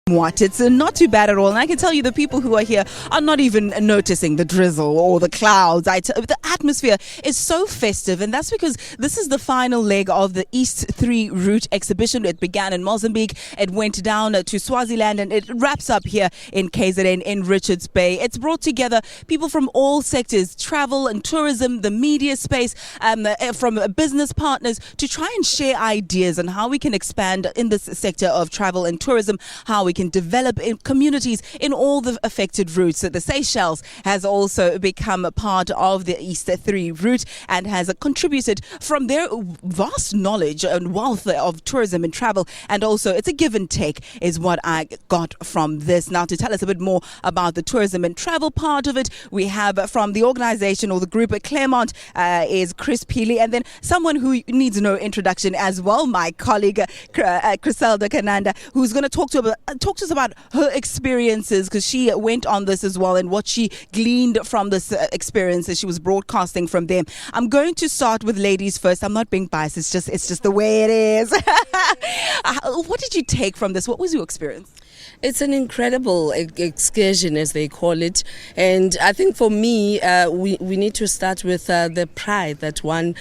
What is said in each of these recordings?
What? It's not too bad at all. And I can tell you the people who are here are not even noticing the drizzle or the clouds. The atmosphere is so festive, and that's because this is the final leg of the East 3 Route exhibition. It began in Mozambique, it went down to Swaziland, and it wraps up here in KZN in Richards Bay. It's brought together people from all sectors, travel and tourism, the media space, from business partners, to try and share ideas on how we can expand in this sector of travel and tourism, how we can develop in communities in all the affected routes. So the Seychelles has also become a part of the East 3 route and has contributed from their vast knowledge and wealth of tourism and travel. And also it's a give and take is what I got from this. Now, to tell us a bit more about the tourism and travel part of it, we have from the organization or the group at Claremont is Phili, and then someone who needs no introduction as well, my colleague Kananda, who's going to talk to us about her experiences, because she went on this as well and what she gleaned from this experience as she was broadcasting from them. I'm going to start with ladies first. I'm not being biased. It's just the way it is. What did you take from this? What was your experience? It's an incredible excursion, as they call it. And I think for me, we need to start with the pride that one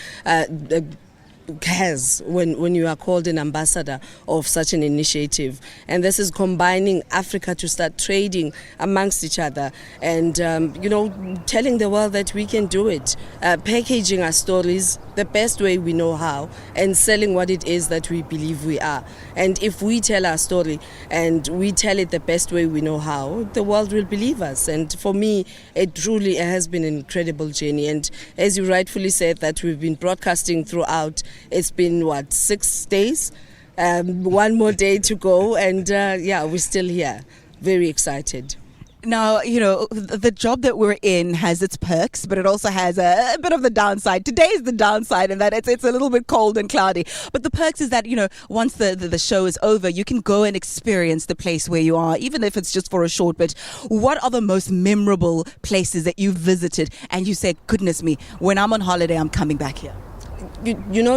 has when you are called an ambassador of such an initiative. And this is combining Africa to start trading amongst each other and telling the world that we can do it, packaging our stories the best way we know how, and selling what it is that we believe we are. And if we tell our story and we tell it the best way we know how, the world will believe us. And for me, it truly has been an incredible journey. And as you rightfully said, that we've been broadcasting throughout. It's been 6 days, one more day to go, and we're still here. Very excited. Now, the job that we're in has its perks, but it also has a bit of the downside. Today is the downside in that it's a little bit cold and cloudy. But the perks is that, once the show is over, you can go and experience the place where you are, even if it's just for a short bit. What are the most memorable places that you visited and you said, goodness me, when I'm on holiday, I'm coming back here?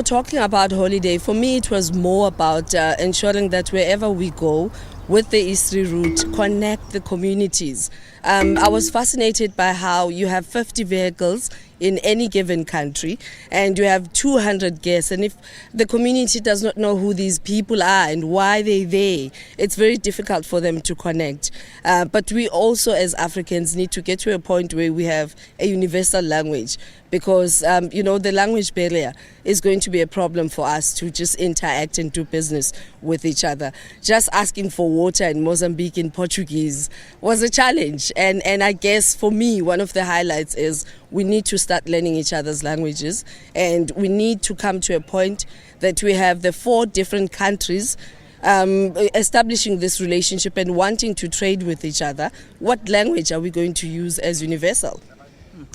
Talking about holiday, for me it was more about ensuring that wherever we go with the East 3 route, connect the communities. I was fascinated by how you have 50 vehicles in any given country and you have 200 guests, and if the community does not know who these people are and why they're there, it's very difficult for them to connect. But we also as Africans need to get to a point where we have a universal language, because the language barrier is going to be a problem for us to just interact and do business with each other. Just asking for water in Mozambique in Portuguese was a challenge, and I guess for me one of the highlights is we need to start learning each other's languages, and we need to come to a point that we have the 4 different countries establishing this relationship and wanting to trade with each other. What language are we going to use as universal?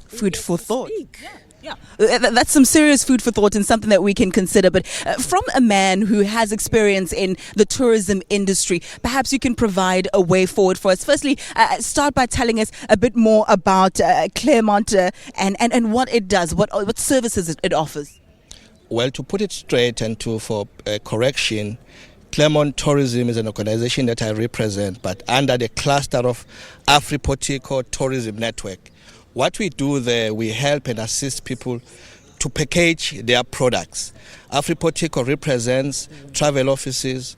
Food for thought. Yeah, that's some serious food for thought and something that we can consider. But from a man who has experience in the tourism industry, perhaps you can provide a way forward for us. Firstly, start by telling us a bit more about Claremont and what it does, what services it offers. Well, to put it straight and for correction, Claremont Tourism is an organization that I represent, but under the cluster of Pacheco Tourism Network. What we do there, we help and assist people to package their products. Pacheco represents travel offices,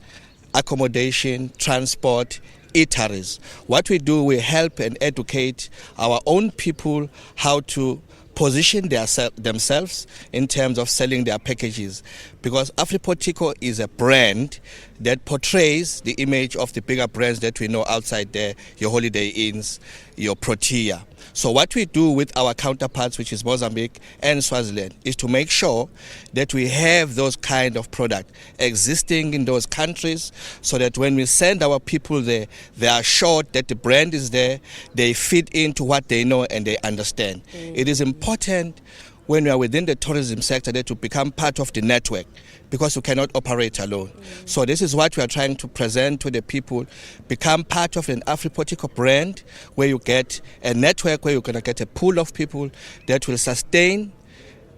accommodation, transport, eateries. What we do, we help and educate our own people how to position themselves in terms of selling their packages, because Pacheco is a brand that portrays the image of the bigger brands that we know outside there, your Holiday Inns, your Protea. So what we do with our counterparts, which is Mozambique and Swaziland, is to make sure that we have those kind of product existing in those countries, so that when we send our people there, they are assured that the brand is there, they fit into what they know and they understand. It is important when we are within the tourism sector that to become part of the network, because you cannot operate alone. So this is what we are trying to present to the people. Become part of an Pacheco brand, where you get a network, where you're going to get a pool of people that will sustain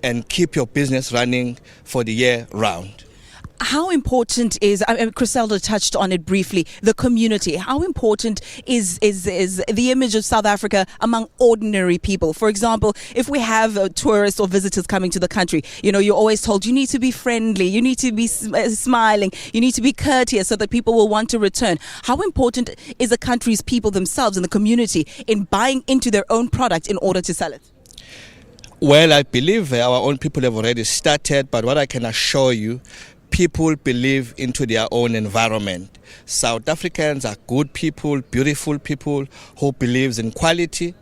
and keep your business running for the year round. How important is, Criselda touched on it briefly, the community. How important is the image of South Africa among ordinary people? For example, if we have tourists or visitors coming to the country, you're always told you need to be friendly, you need to be smiling, you need to be courteous so that people will want to return. How important is a country's people themselves and the community in buying into their own product in order to sell it? Well, I believe our own people have already started, but what I can assure you, people believe into their own environment. South Africans are good people, beautiful people who believes in quality,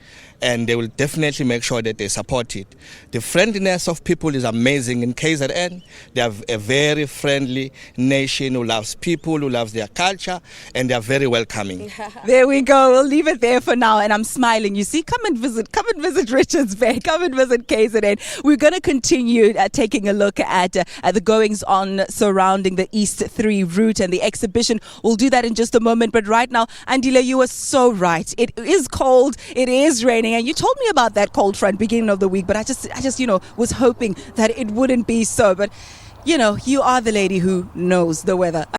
and they will definitely make sure that they support it. The friendliness of people is amazing in KZN. They are a very friendly nation who loves people, who loves their culture, and they are very welcoming. There we go. We'll leave it there for now. And I'm smiling. You see, come and visit Richards Bay. Come and visit KZN. We're going to continue taking a look at the goings on surrounding the East 3 route and the exhibition. We'll do that in just a moment. But right now, Andile, you were so right. It is cold. It is raining. And you told me about that cold front beginning of the week, but I just was hoping that it wouldn't be so. But, you are the lady who knows the weather.